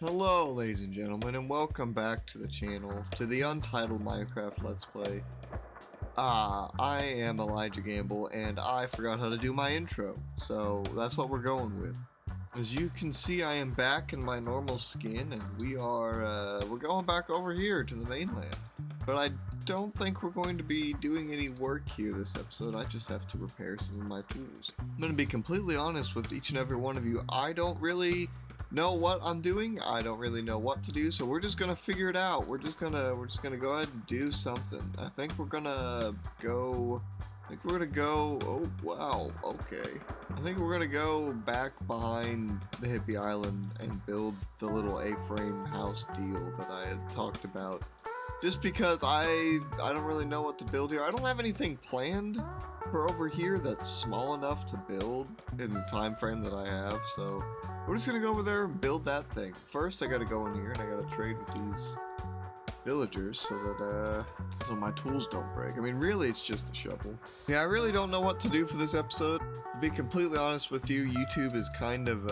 Hello ladies and gentlemen, and welcome back to the channel, to the Untitled Minecraft Let's Play. I am Elijah Gamble, and I forgot how to do my intro, so that's what we're going with. As you can see, I am back in my normal skin, and we're going back over here to the mainland. But I don't think we're going to be doing any work here this episode. I just have to repair some of my tools. I'm going to be completely honest with each and every one of you. I don't really know what I'm doing. I don't really know what to do, so we're just gonna figure it out. We're just gonna go ahead and do something. I think we're gonna go. Oh wow, okay. I think we're gonna go back behind the hippie island and build the little A-frame house deal that I had talked about. Just because I don't really know what to build here. I don't have anything planned for over here that's small enough to build in the time frame that I have, so we're just gonna go over there and build that thing. First, I gotta go in here and I gotta trade with these villagers so that so my tools don't break. I mean, really, it's just a shovel. Yeah, I really don't know what to do for this episode. To be completely honest with you, YouTube has kind of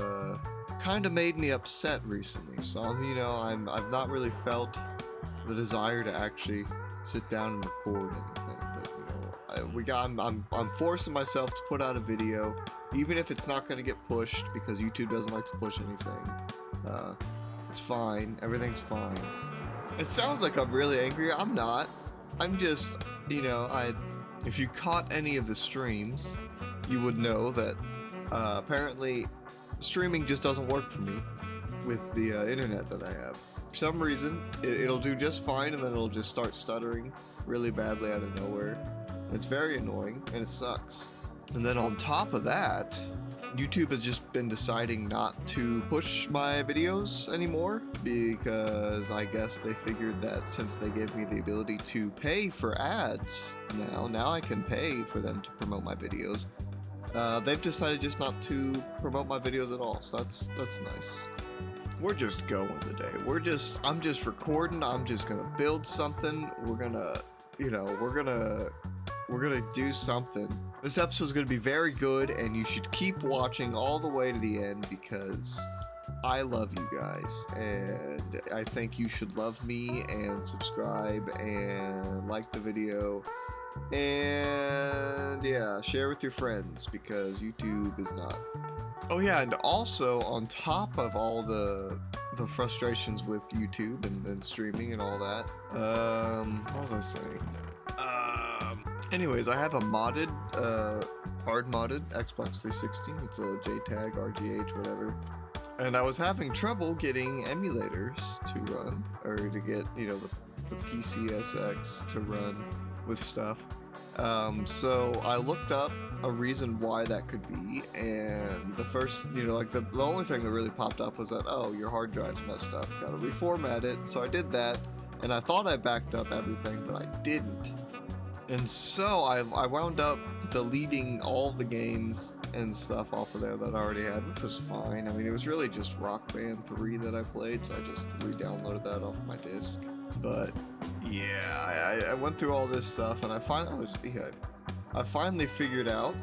made me upset recently. So I've not really felt the desire to actually sit down and record anything. But I'm forcing myself to put out a video, even if it's not going to get pushed because YouTube doesn't like to push anything. It's fine. Everything's fine. It sounds like I'm really angry. I'm not. I'm just, if you caught any of the streams, you would know that apparently streaming just doesn't work for me with the internet that I have. For some reason, it'll do just fine, and then it'll just start stuttering really badly out of nowhere. It's very annoying, and it sucks. And then on top of that, YouTube has just been deciding not to push my videos anymore because I guess they figured that since they gave me the ability to pay for ads now I can pay for them to promote my videos. They've decided just not to promote my videos at all, so that's nice. We're just going today. I'm just recording. I'm just gonna build something. We're gonna do something. This episode is gonna be very good, and you should keep watching all the way to the end because I love you guys, and I think you should love me and subscribe and like the video, and yeah, share with your friends because YouTube is not. Oh yeah, and also on top of all the frustrations with YouTube and streaming and all that, what was I saying? Anyways, I have a modded, hard modded Xbox 360. It's a JTAG, RGH, whatever. And I was having trouble getting emulators to run, or to get, the PCSX to run with stuff. So I looked up a reason why that could be, and the first, the only thing that really popped up was that, oh, your hard drive's messed up, gotta reformat it. So I did that, and I thought I backed up everything, but I didn't. And so I wound up deleting all the games and stuff off of there that I already had, which was fine. I mean, it was really just Rock Band 3 that I played, so I just re-downloaded that off my disc. But yeah, I went through all this stuff, and I finally figured out.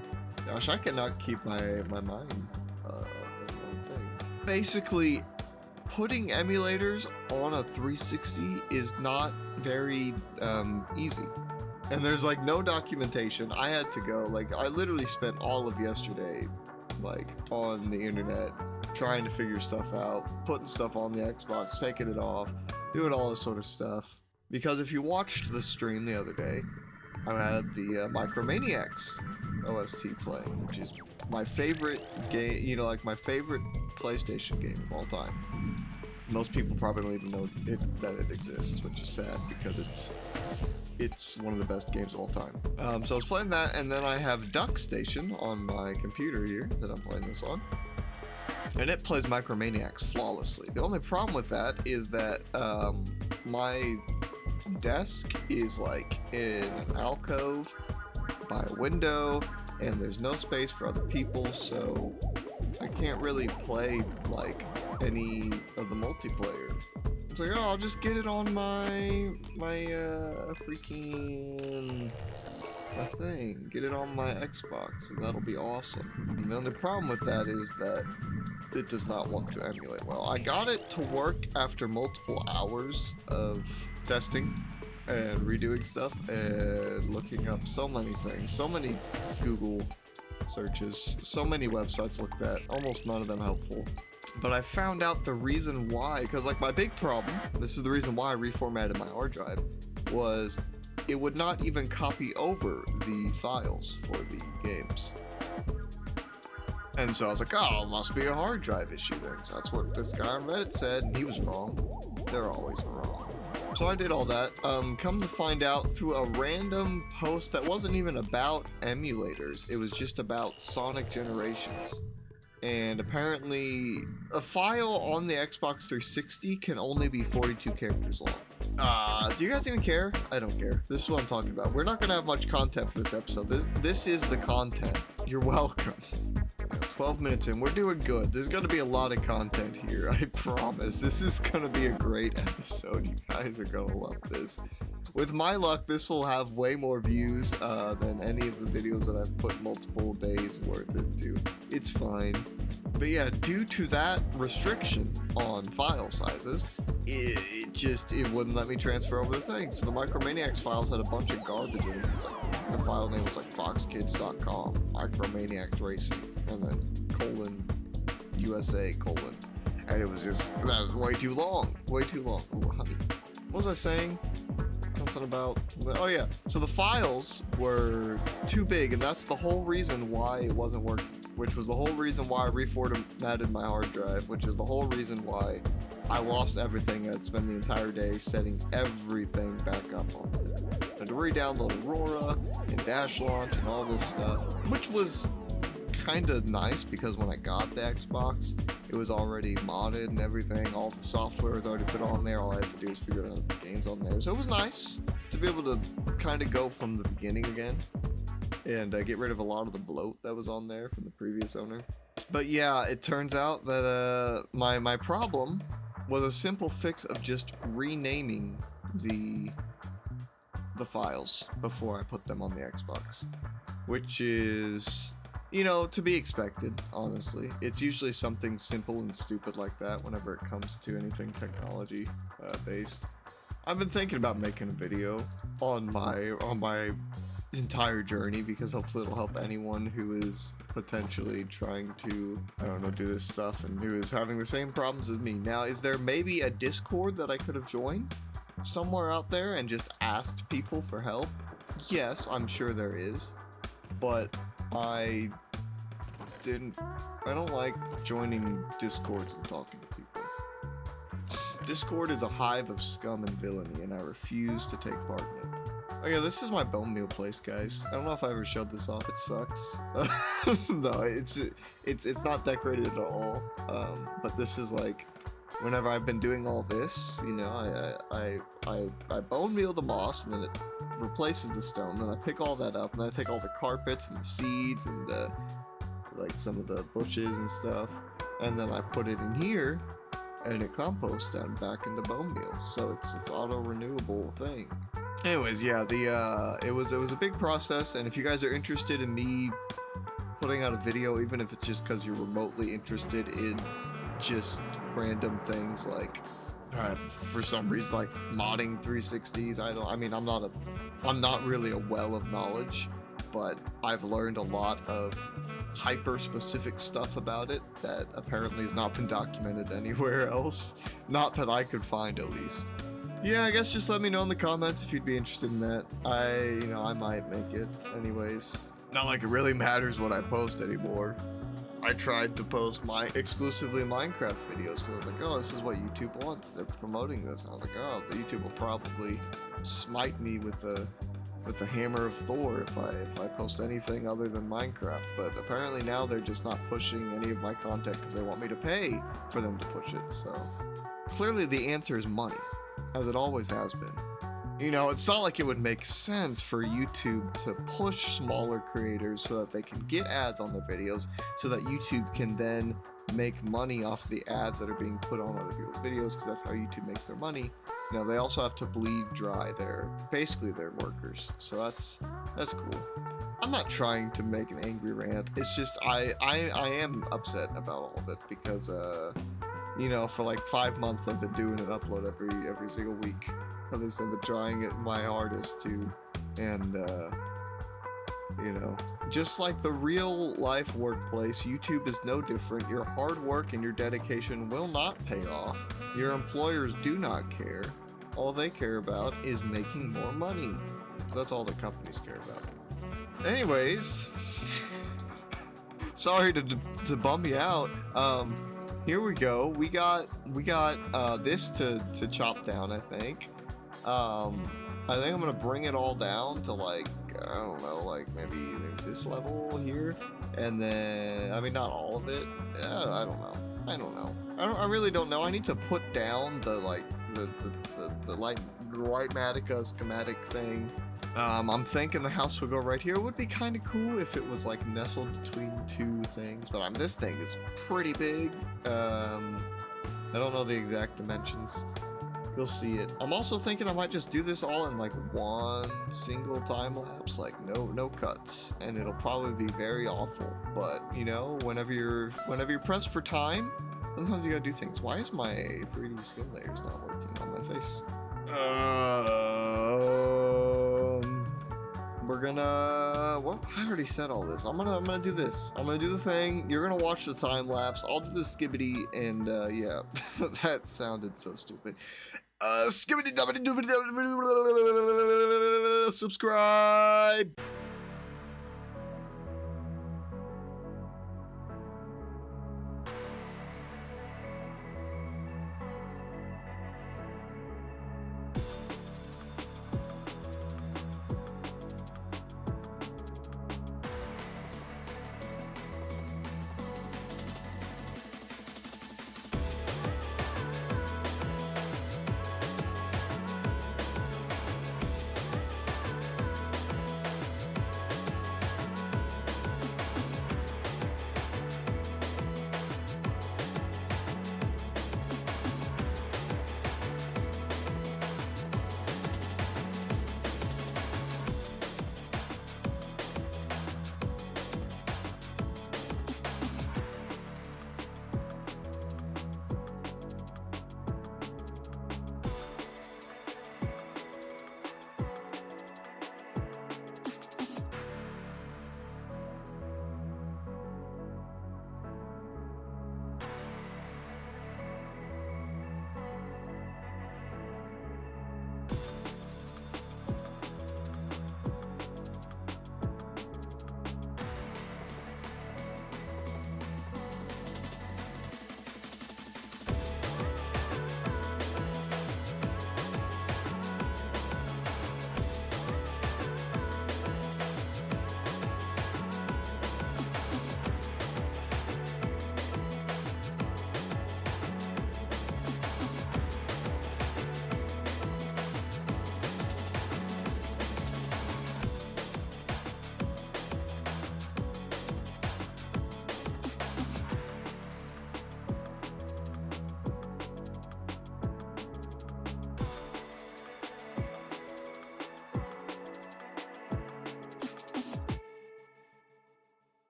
Gosh, I cannot keep my mind in one thing. Basically, putting emulators on a 360 is not very easy. And there's no documentation. I had to go, I literally spent all of yesterday on the internet trying to figure stuff out, putting stuff on the Xbox, taking it off, doing all this sort of stuff. Because if you watched the stream the other day, I had the Micromaniacs OST playing, which is my favorite game, my favorite PlayStation game of all time. Most people probably don't even know that it exists, which is sad because it's one of the best games of all time. So I was playing that, and then I have Duck Station on my computer here that I'm playing this on. And it plays Micromaniacs flawlessly. The only problem with that is that my desk is in an alcove by a window, and there's no space for other people, so I can't really play any of the multiplayer. It's oh, I'll just get it on my thing. Get it on my Xbox, and that'll be awesome. And the only problem with that is that it does not want to emulate well. I got it to work after multiple hours of testing and redoing stuff and looking up so many things, so many Google searches, so many websites looked at, almost none of them helpful. But I found out the reason why, because like my big problem, this is the reason why I reformatted my hard drive, was it would not even copy over the files for the games. And so I was like, oh, it must be a hard drive issue then. So that's what this guy on Reddit said, and he was wrong. They're always wrong. So I did all that. Come to find out through a random post that wasn't even about emulators. It was just about Sonic Generations. And apparently, a file on the Xbox 360 can only be 42 characters long. Do you guys even care? I don't care. This is what I'm talking about. We're not gonna have much content for this episode. This is the content. You're welcome. 12 minutes in, we're doing good. There's gonna be a lot of content here, I promise. This is gonna be a great episode. You guys are gonna love this. With my luck, this will have way more views than any of the videos that I've put multiple days worth into. It's fine. But yeah, due to that restriction on file sizes, it wouldn't let me transfer over the thing. So the Micromaniacs files had a bunch of garbage in it. It's like, the file name was like foxkids.com, Micromaniacs Racing, and then USA : and it was just, that was way too long. Ooh, honey. What was I saying? Something about, oh yeah, so the files were too big, and that's the whole reason why it wasn't working, which was the whole reason why I reformatted my hard drive, which is the whole reason why I lost everything and I'd spend the entire day setting everything back up on it. I had to re-download Aurora and Dash Launch and all this stuff, which was kind of nice because when I got the Xbox, it was already modded and everything. All the software was already put on there. All I had to do was figure out the games on there. So it was nice to be able to kind of go from the beginning again and get rid of a lot of the bloat that was on there from the previous owner. But yeah, it turns out that my problem was a simple fix of just renaming the files before I put them on the Xbox, which is, you know, to be expected, honestly. It's usually something simple and stupid like that whenever it comes to anything technology based. I've been thinking about making a video on my entire journey because hopefully it'll help anyone who is potentially trying to, I don't know, do this stuff and who is having the same problems as me. Now, is there maybe a Discord that I could have joined somewhere out there and just asked people for help? Yes, I'm sure there is, but I don't like joining Discords and talking to people. Discord is a hive of scum and villainy, and I refuse to take part in it. Oh yeah, this is my bone meal place, guys. I don't know if I ever showed this off. It sucks. No, it's not decorated at all. But this is like, whenever I've been doing all this, you know, I bone meal the moss, and then it replaces the stone. Then I pick all that up, and then I take all the carpets and the seeds and the, like, some of the bushes and stuff, and then I put it in here, and it composts down back into bone meal. So it's auto renewable thing. Anyways, yeah, it was a big process, and if you guys are interested in me putting out a video, even if it's just because you're remotely interested in just random things like for some reason like modding 360s, I'm not really a well of knowledge, but I've learned a lot of hyper specific stuff about it that apparently has not been documented anywhere else, not that I could find at least. Yeah, I guess just let me know in the comments if you'd be interested in that. I might make it anyways. Not like it really matters what I post anymore. I tried to post my exclusively Minecraft videos, so I was like, oh, this is what YouTube wants. They're promoting this. And I was like, oh, the YouTube will probably smite me with the hammer of Thor if I post anything other than Minecraft. But apparently now they're just not pushing any of my content because they want me to pay for them to push it. So clearly the answer is money, as it always has been. You know, it's not like it would make sense for YouTube to push smaller creators so that they can get ads on their videos, so that YouTube can then make money off of the ads that are being put on other people's videos, because that's how YouTube makes their money. You know, they also have to bleed dry basically their workers, so that's cool. I'm not trying to make an angry rant. It's just I am upset about all of it because you know, for like 5 months I've been doing an upload every single week. At least I've been trying it my hardest to, and you know, just like the real life workplace, YouTube is no different. Your hard work and your dedication will not pay off. Your employers do not care. All they care about is making more money. That's all the companies care about. Anyways, sorry to bum you out. Here we go. We got this to chop down, I think. I think I'm gonna bring it all down to like, I don't know, like maybe this level here, and then I mean not all of it. I don't know. I really don't know. I need to put down the like the Lightmatica schematic thing. I'm thinking the house would go right here. It would be kind of cool if it was like nestled between two things, but this thing is pretty big. I don't know the exact dimensions. You'll see it. I'm also thinking I might just do this all in like one single time lapse, like no cuts, and it'll probably be very awful. But you know, whenever you're pressed for time, sometimes you gotta do things. Why is my 3D skin layers not working on my face? We're gonna, well, I already said all this. I'm gonna do this. I'm gonna do the thing. You're gonna watch the time lapse. I'll do the skibbity, and yeah, that sounded so stupid. Skibbity dubbity doobity subscribe.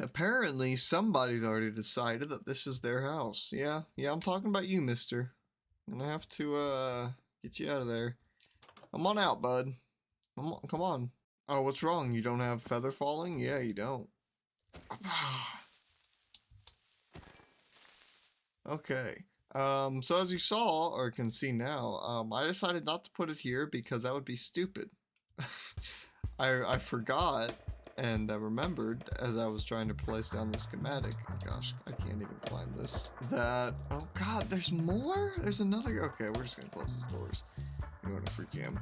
Apparently, somebody's already decided that this is their house. Yeah, I'm talking about you, mister. I'm gonna have to, get you out of there. Come on out, bud. Come on. Oh, what's wrong? You don't have feather falling? Yeah, you don't. Okay. So as you saw, or can see now, I decided not to put it here because that would be stupid. I forgot and I remembered as I was trying to place down the schematic. Oh gosh, I can't even climb this. That, oh god, there's more? There's another, okay, we're just gonna close these doors. I'm going to freak him.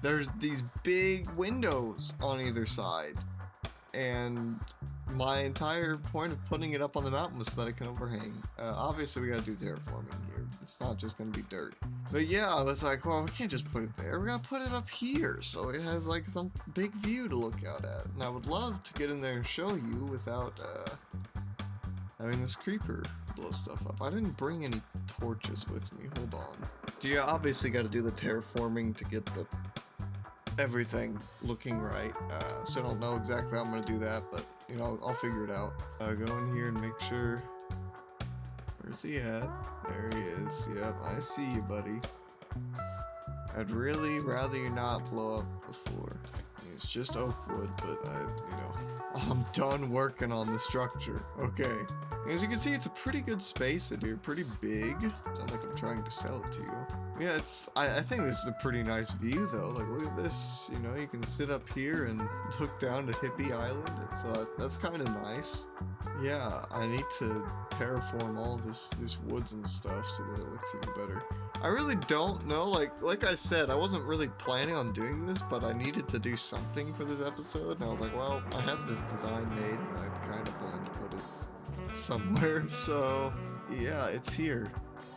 There's these big windows on either side. And my entire point of putting it up on the mountain was so that it can overhang. Obviously, we gotta do terraforming here. It's not just gonna be dirt. But yeah, I was like, well, we can't just put it there. We gotta put it up here so it has like some big view to look out at. And I would love to get in there and show you without having this creeper blow stuff up. I didn't bring any torches with me. Hold on. So yeah, obviously got to do the terraforming to get the everything looking right. So I don't know exactly how I'm gonna do that, but you know, I'll figure it out. Go in here and make sure. Where's he at? There he is. Yep, I see you, buddy. I'd really rather you not blow up the floor. It's just oak wood, but I'm done working on the structure. Okay. As you can see, it's a pretty good space in here, pretty big. Sounds like I'm trying to sell it to you. Yeah, I think this is a pretty nice view though. Like, look at this. You know, you can sit up here and look down to Hippie Island. It's that's kind of nice. Yeah, I need to terraform all this woods and stuff so that it looks even better. I really don't know. Like I said, I wasn't really planning on doing this, but I needed to do something for this episode, and I was like, well, I had this design made, and I kind of planned to put it somewhere. So yeah, it's here.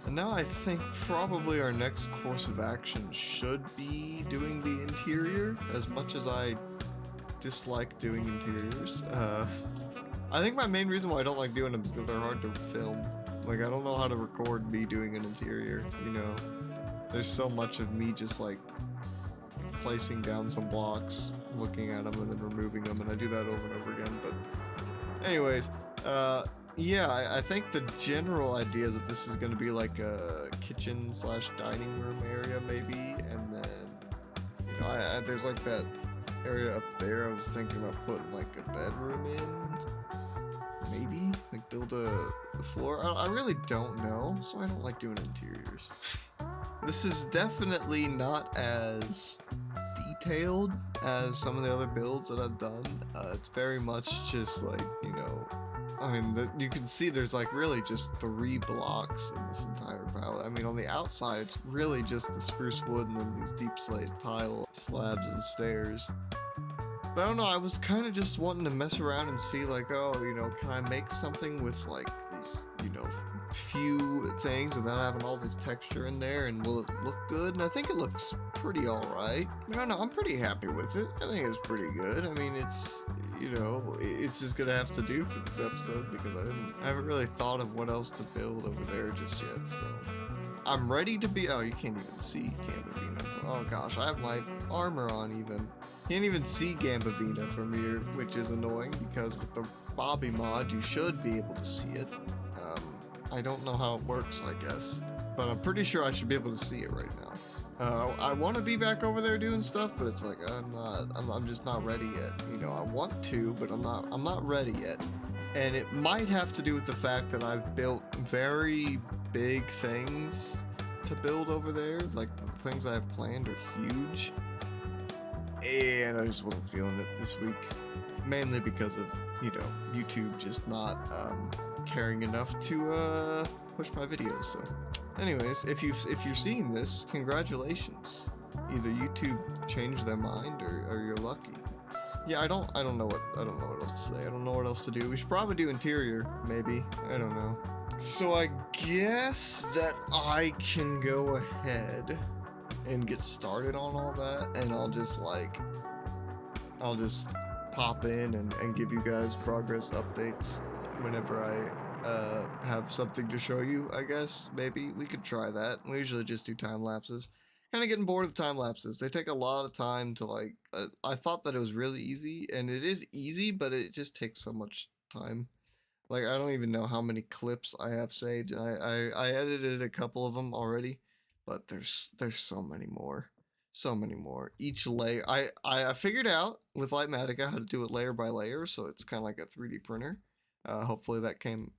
And now I think probably our next course of action should be doing the interior, as much as I dislike doing interiors. I think my main reason why I don't like doing them is because they're hard to film. Like, I don't know how to record me doing an interior, you know? There's so much of me just like placing down some blocks, looking at them, and then removing them, and I do that over and over again. But anyways, yeah, I think the general idea is that this is going to be like a kitchen / dining room area maybe, and then, you know, there's like that area up there. I was thinking about putting like a bedroom in, maybe, like build a floor. I really don't know, so I don't like doing interiors. This is definitely not as detailed as some of the other builds that I've done. It's very much just like, you know, I mean, you can see there's like really just 3 blocks in this entire palette. I mean, on the outside, it's really just the spruce wood and then these deep slate tile slabs and stairs. But I don't know, I was kind of just wanting to mess around and see like, oh, you know, can I make something with like these, you know, few things without having all this texture in there, and will it look good? And I think it looks pretty alright. I don't know, I'm pretty happy with it. I think it's pretty good. I mean, it's, you know, it's just gonna have to do for this episode because I haven't really thought of what else to build over there just yet, so I'm ready to be. Oh, you can't even see Gambavina. Oh gosh, I have my armor on even. Can't even see Gambavina from here, which is annoying because with the Bobby mod, you should be able to see it. I don't know how it works, I guess, but I'm pretty sure I should be able to see it right now. I want to be back over there doing stuff, but it's like I'm just not ready yet. You know, I want to, but I'm not ready yet. And it might have to do with the fact that I've built very big things to build over there. Like, the things I have planned are huge. And I just wasn't feeling it this week. Mainly because of, you know, YouTube just not caring enough to push my videos. So anyways, if you're seeing this, congratulations. Either YouTube changed their mind or you're lucky. Yeah, I don't know what else to say. I don't know what else to do. We should probably do interior, maybe. I don't know. So I guess that I can go ahead and get started on all that, and I'll just pop in and give you guys progress updates whenever I have something to show you. I guess maybe we could try that. We usually just do time lapses. Kind of getting bored of the time lapses. They take a lot of time to like. I thought that it was really easy, and it is easy, but it just takes so much time. Like, I don't even know how many clips I have saved, and I edited a couple of them already, but there's so many more. So many more. Each layer, I figured out with Lightmatica how to do it layer by layer, so it's kind of like a 3D printer. Hopefully that came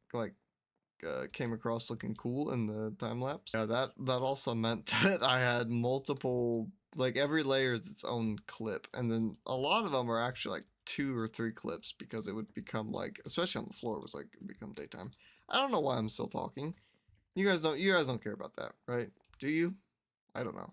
across looking cool in the time lapse. Yeah, that also meant that I had multiple, like every layer is its own clip, and then a lot of them are actually like 2 or 3 clips because it would become like, especially on the floor, it was like it become daytime. I don't know why I'm still talking. You guys don't care about that, right? Do you? I don't know.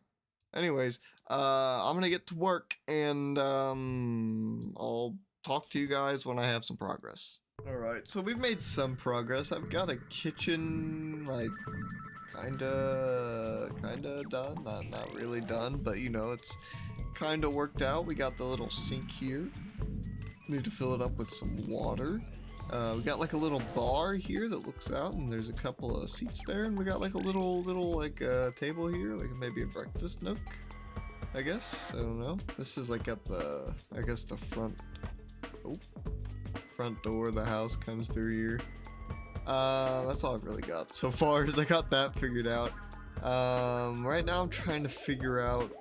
Anyways, I'm gonna get to work, and I'll talk to you guys when I have some progress. Alright, so we've made some progress. I've got a kitchen, like, kinda done. Not really done, but you know, it's kinda worked out. We got the little sink here. Need to fill it up with some water. We got like a little bar here that looks out, and there's a couple of seats there, and we got like a little like table here, like maybe a breakfast nook, I guess. I don't know. This is like at the, I guess the front door of the house comes through here. That's all I've really got so far, is I got that figured out. Right now I'm trying to figure out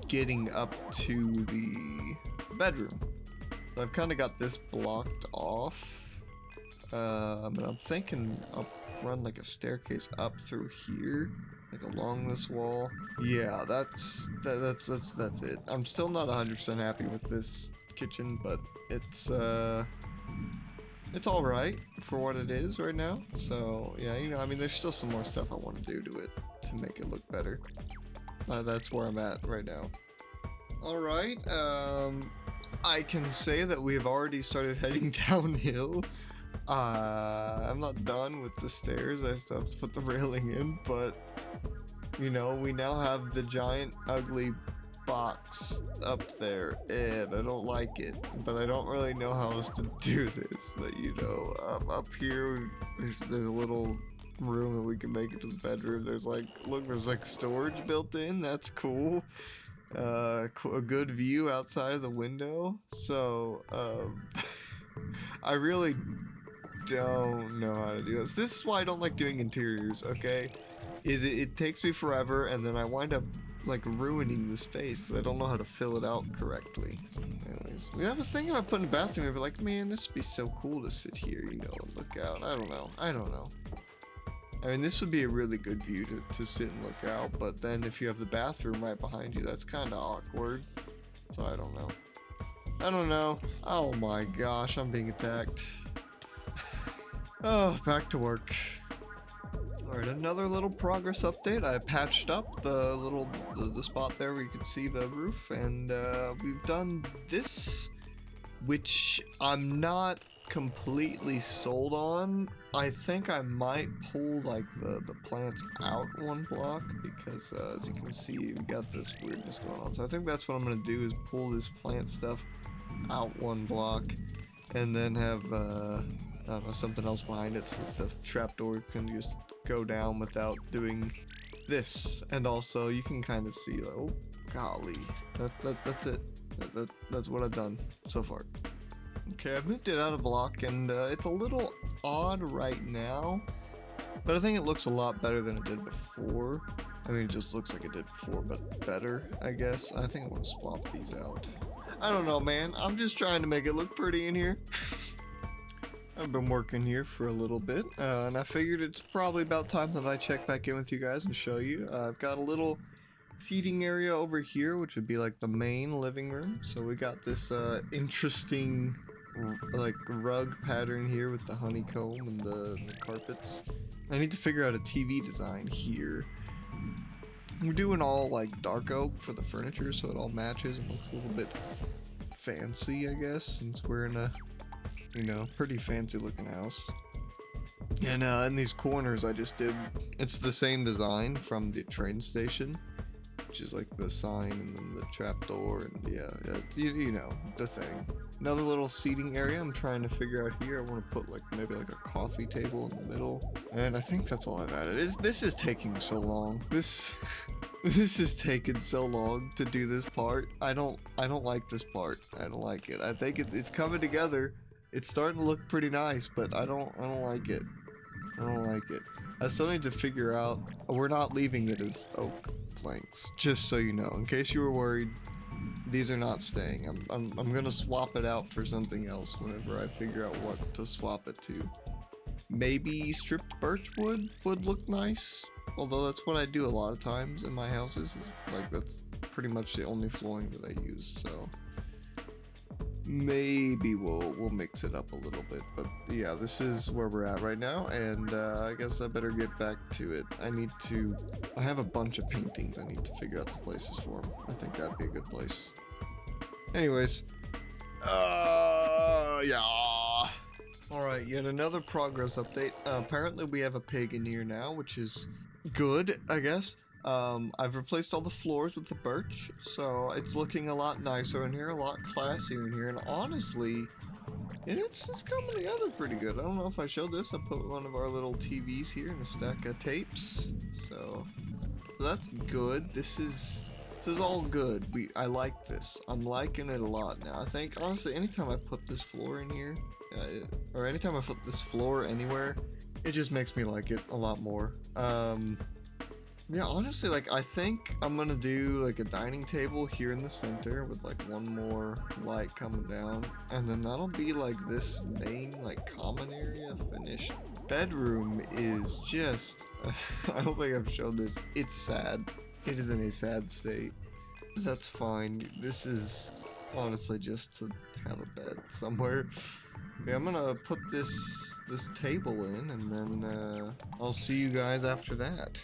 getting up to the bedroom. So I've kind of got this blocked off. And I'm thinking I'll run like a staircase up through here, like along this wall. Yeah, that's it. I'm still not 100% happy with this kitchen, but it's all right for what it is right now. So yeah, you know, I mean, there's still some more stuff I want to do to it to make it look better. That's where I'm at right now. All right, I can say that we've already started heading downhill. I'm not done with the stairs. I still have to put the railing in, but you know, we now have the giant ugly box up there, and I don't like it, but I don't really know how else to do this. But you know, up here there's a little room that we can make into the bedroom. There's like, look, there's like storage built in. That's cool. A good view outside of the window. So I really don't know how to do this. This is why I don't like doing interiors, okay? It takes me forever, and then I wind up like ruining the space because I don't know how to fill it out correctly. Anyways, I was thinking about putting a bathroom here, but like, man, this would be so cool to sit here, you know, and look out. I don't know. I mean, this would be a really good view to sit and look out, but then if you have the bathroom right behind you, that's kind of awkward. So I don't know. Oh my gosh, I'm being attacked. Oh, back to work. Alright, another little progress update. I patched up the spot there where you can see the roof, and we've done this, which I'm not completely sold on. I think I might pull like the plants out one block, because as you can see, we got this weirdness going on. So I think that's what I'm gonna do, is pull this plant stuff out one block, and then have I don't know, something else behind it, so that the trapdoor can just go down without doing this. And also you can kind of see, like, oh golly, that's it. That's what I've done so far. Okay, I've moved it out of block, and it's a little odd right now, but I think it looks a lot better than it did before. I mean, it just looks like it did before, but better, I guess. I think I want to swap these out. I don't know, man. I'm just trying to make it look pretty in here. I've been working here for a little bit, and I figured it's probably about time that I check back in with you guys and show you. I've got a little seating area over here, which would be like the main living room. So we got this interesting like rug pattern here with the honeycomb and the carpets. I need to figure out a TV design here. We're doing all like dark oak for the furniture, so it all matches and looks a little bit fancy, I guess, since we're in a, you know, pretty fancy looking house. And in these corners I just did, it's the same design from the train station, which is like the sign and then the trapdoor, and yeah, you know, the thing. Another little seating area I'm trying to figure out here. I want to put like maybe like a coffee table in the middle, and I think that's all I've added. This is taking so long. This is taking so long to do this part. I don't like this part. I don't like it. I think it's coming together. It's starting to look pretty nice, but I don't like it. I don't like it. I still need to figure out, we're not leaving it as oak planks, just so you know, in case you were worried. These are not staying. I'm gonna swap it out for something else whenever I figure out what to swap it to. Maybe stripped birch wood would look nice, although that's what I do a lot of times in my houses. Is like, that's pretty much the only flooring that I use. So maybe we'll mix it up a little bit. But yeah, this is where we're at right now, and I guess I better get back to it. I have a bunch of paintings I need to figure out some places for them. I think that'd be a good place. Anyways, Yeah. Alright, yet another progress update. Apparently we have a pig in here now, which is good, I guess. I've replaced all the floors with the birch, so it's looking a lot nicer in here, a lot classier in here, and honestly, it's coming together pretty good. I don't know if I showed this. I put one of our little TVs here and a stack of tapes, so that's good. This is all good. I like this. I'm liking it a lot now. I think honestly, anytime I put this floor in here, or anytime I put this floor anywhere, it just makes me like it a lot more. Yeah, honestly, like, I think I'm gonna do, like, a dining table here in the center with, like, one more light coming down, and then that'll be, like, this main, like, common area finished. Bedroom is just, I don't think I've shown this. It's sad. It is in a sad state. But that's fine. This is honestly just to have a bed somewhere. Yeah, I'm gonna put this table in, and then, I'll see you guys after that.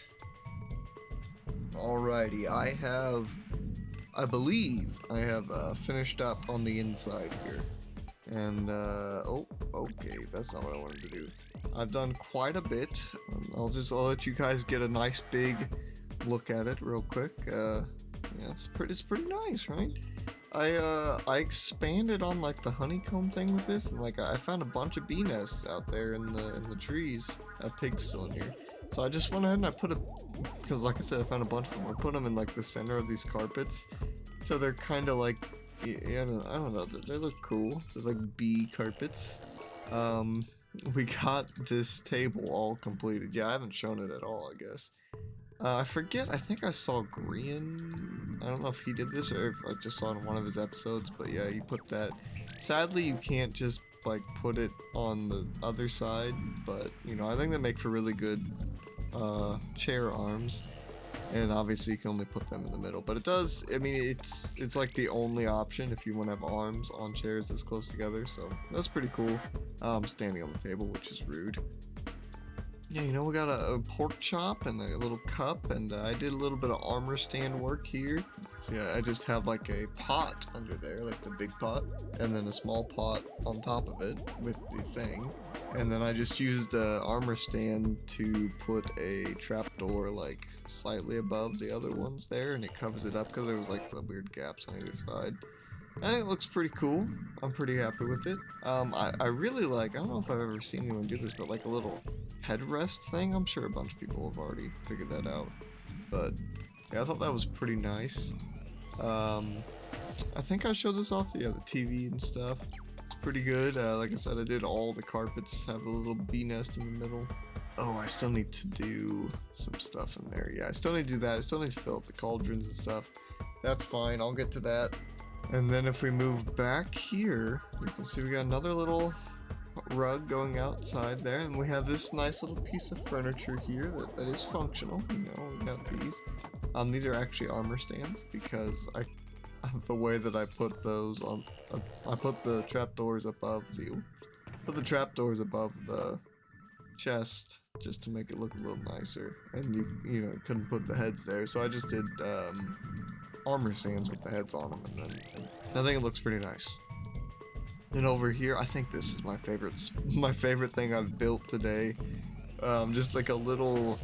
Alrighty, I believe I have finished up on the inside here. And, oh, okay, that's not what I wanted to do. I've done quite a bit. I'll let you guys get a nice big look at it real quick. Yeah, it's pretty nice, right? I expanded on like the honeycomb thing with this, and like I found a bunch of bee nests out there in the trees. A pig's still in here. So I just went ahead and I put because like I said, I found a bunch of them. I put them in like the center of these carpets, so they're kind of like, I don't know, they look cool. They're like bee carpets. We got this table all completed. Yeah, I haven't shown it at all, I guess. I forget, I think I saw Grian. I don't know if he did this or if I just saw it in one of his episodes, but yeah, he put that. Sadly, you can't just like put it on the other side, but you know, I think they make for really good chair arms, and obviously you can only put them in the middle, but it does, I mean, it's like the only option if you want to have arms on chairs this close together, so that's pretty cool. I'm standing on the table, which is rude. Yeah, you know, we got a pork chop and a little cup, and I did a little bit of armor stand work here. So yeah, I just have like a pot under there, like the big pot, and then a small pot on top of it with the thing. And then I just used the armor stand to put a trapdoor like slightly above the other ones there, and it covers it up because there was like the weird gaps on either side. I think it looks pretty cool. I'm pretty happy with it. I really like, I don't know if I've ever seen anyone do this, but like a little headrest thing. I'm sure a bunch of people have already figured that out. But yeah, I thought that was pretty nice. I think I showed this off, yeah, the TV and stuff. It's pretty good. Like I said, I did all the carpets, have a little bee nest in the middle. Oh, I still need to do some stuff in there. Yeah, I still need to do that. I still need to fill up the cauldrons and stuff. That's fine, I'll get to that. And then if we move back here, you can see we got another little rug going outside there, and we have this nice little piece of furniture here that is functional. You know, we got these. These are actually armor stands because the way that I put those on, I put the trapdoors above the chest just to make it look a little nicer, and you know, couldn't put the heads there, so I just did armor stands with the heads on them, and I think it looks pretty nice. And over here, I think this is my favorite thing I've built today. Just like a little,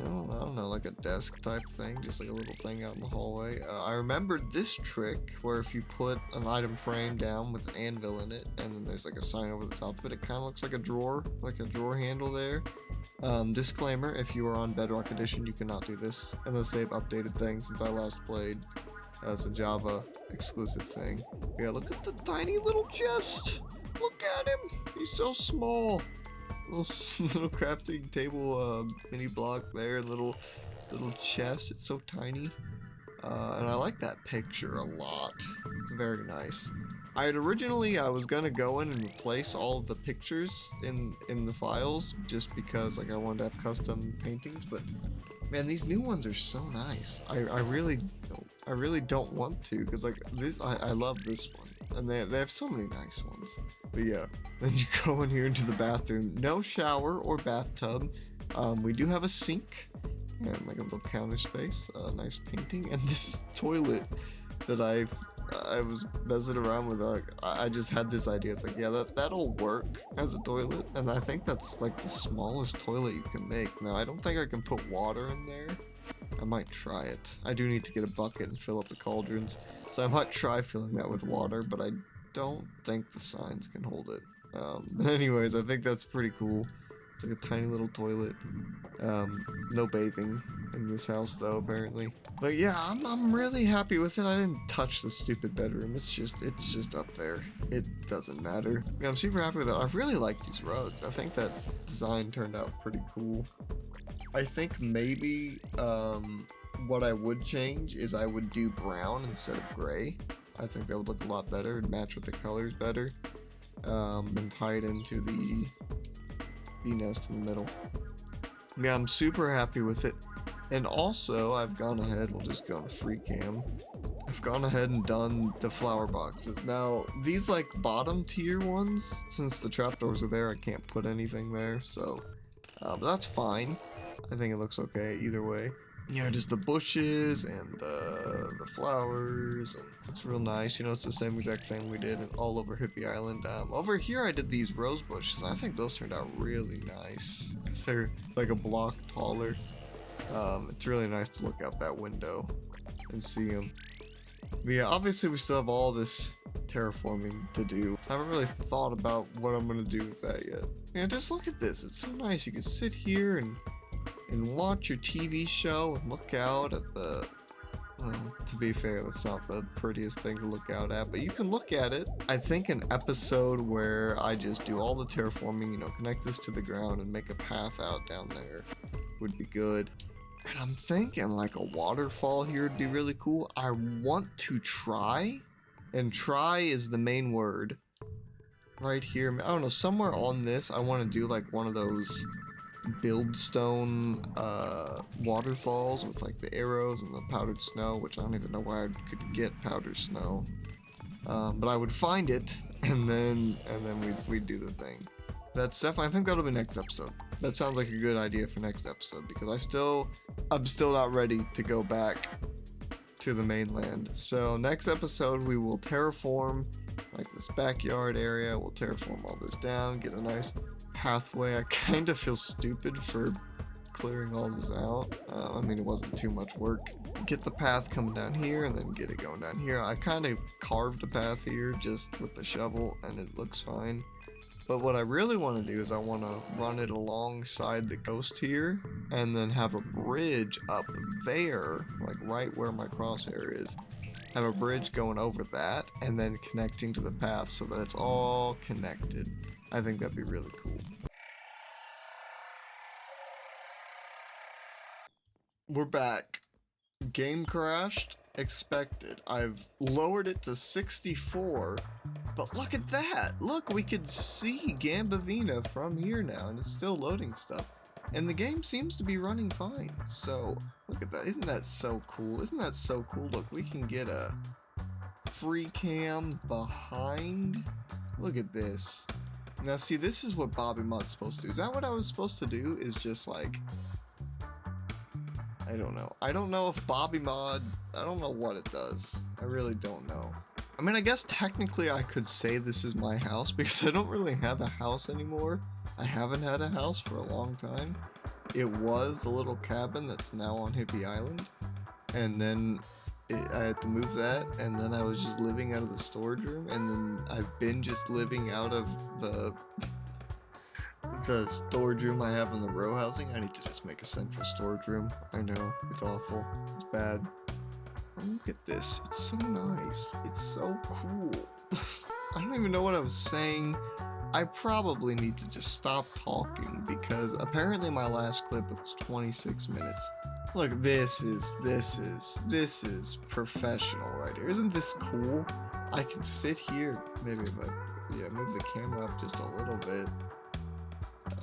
I don't know, like a desk type thing, just like a little thing out in the hallway. I remembered this trick where if you put an item frame down with an anvil in it, and then there's like a sign over the top of it, it kind of looks like a drawer handle there. Disclaimer, if you are on Bedrock Edition, you cannot do this unless they've updated things since I last played. It's a Java exclusive thing. Yeah, look at the tiny little chest! Look at him! He's so small! Little crafting table mini block there, little chest. It's so tiny. And I like that picture a lot. It's very nice. I was gonna go in and replace all of the pictures in the files just because like I wanted to have custom paintings, but man, these new ones are so nice. I really don't want to, because like this, I love this one, and they have so many nice ones. But yeah, then you go in here into the bathroom. No shower or bathtub. We do have a sink and like a little counter space. Nice painting, and this is the toilet that I've I was messing around with like I just had this idea. It's like, yeah, that'll work as a toilet, and I think that's like the smallest toilet you can make. Now I don't think I can put water in there. I might try it. I do need to get a bucket and fill up the cauldrons, so I might try filling that with water, but I don't think the signs can hold it. But anyways, I think that's pretty cool. It's like a tiny little toilet. No bathing in this house though, apparently. But yeah, I'm really happy with it. I didn't touch the stupid bedroom. It's just up there. It doesn't matter. Yeah, I'm super happy with it. I really like these rugs. I think that design turned out pretty cool. I think maybe what I would change is I would do brown instead of gray. I think that would look a lot better and match with the colors better. And tie it into the bee nest in the middle. Yeah, I'm super happy with it. And also, I've gone ahead, we'll just go on free cam. I've gone ahead and done the flower boxes. Now, these like bottom tier ones, since the trapdoors are there, I can't put anything there, so but that's fine. I think it looks okay either way. Yeah, just the bushes and the flowers, and it's real nice. You know, it's the same exact thing we did all over Hippie Island. Over here I did these rose bushes. I think those turned out really nice. They're like a block taller. It's really nice to look out that window and see them. But yeah, obviously we still have all this terraforming to do. I haven't really thought about what I'm gonna do with that yet. Yeah, just look at this. It's so nice. You can sit here and watch your TV show and look out at the... to be fair, that's not the prettiest thing to look out at, but you can look at it. I think an episode where I just do all the terraforming, you know, connect this to the ground and make a path out down there would be good. And I'm thinking like a waterfall here would be really cool. I want to try, and try is the main word. Right here, I don't know, somewhere on this, I want to do like one of those build stone waterfalls with like the arrows and the powdered snow, which I don't even know where I could get powdered snow, but I would find it and then we'd do the thing. That's definitely, I think that'll be next episode. That sounds like a good idea for next episode, because I'm still not ready to go back to the mainland. So next episode we will terraform like this backyard area. We'll terraform all this down, get a nice pathway. I kind of feel stupid for clearing all this out. I mean, it wasn't too much work. Get the path coming down here and then get it going down here. I kind of carved a path here just with the shovel and it looks fine. But what I really want to do is I want to run it alongside the coast here and then have a bridge up there, like right where my crosshair is. Have a bridge going over that and then connecting to the path so that it's all connected. I think that'd be really cool. We're back. Game crashed. Expected. I've lowered it to 64, but look at that. Look, we could see Gambavina from here now, and it's still loading stuff. And the game seems to be running fine. So, look at that. Isn't that so cool? Isn't that so cool? Look, we can get a free cam behind. Look at this. Now, see, this is what Bobby Mod's supposed to do. Is that what I was supposed to do? Is just like... I don't know. I don't know if Bobby Mod... I don't know what it does. I really don't know. I mean, I guess technically I could say this is my house because I don't really have a house anymore. I haven't had a house for a long time. It was the little cabin that's now on Hippie Island. And then I had to move that, and then I was just living out of the storage room, and then I've been just living out of the storage room I have in the row housing. I need to just make a central storage room. I know, it's awful. It's bad. Oh, look at this. It's so nice. It's so cool. I don't even know what I was saying. I probably need to just stop talking because apparently my last clip was 26 minutes. Look, this is professional right here. Isn't this cool? I can sit here. Maybe if I move the camera up just a little bit.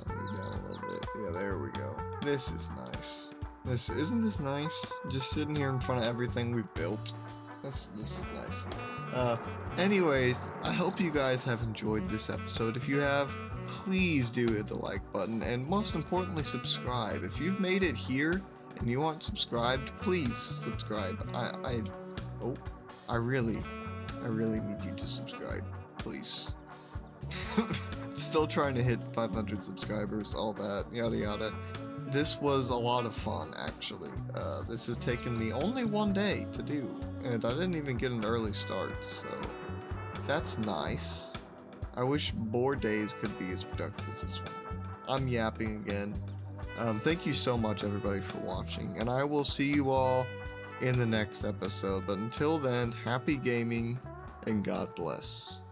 Move down a little bit. Yeah, there we go. This is nice. Isn't this nice? Just sitting here in front of everything we've built. This is nice. Anyways, I hope you guys have enjoyed this episode. If you have, please do hit the like button, and most importantly, subscribe. If you've made it here and you aren't subscribed, please subscribe. I really I really need you to subscribe, please. Still trying to hit 500 subscribers, all that, yada yada. This was a lot of fun, actually. This has taken me only one day to do, and I didn't even get an early start, so that's nice. I wish more days could be as productive as this one. I'm yapping again. Thank you so much, everybody, for watching, and I will see you all in the next episode. But until then, happy gaming, and God bless.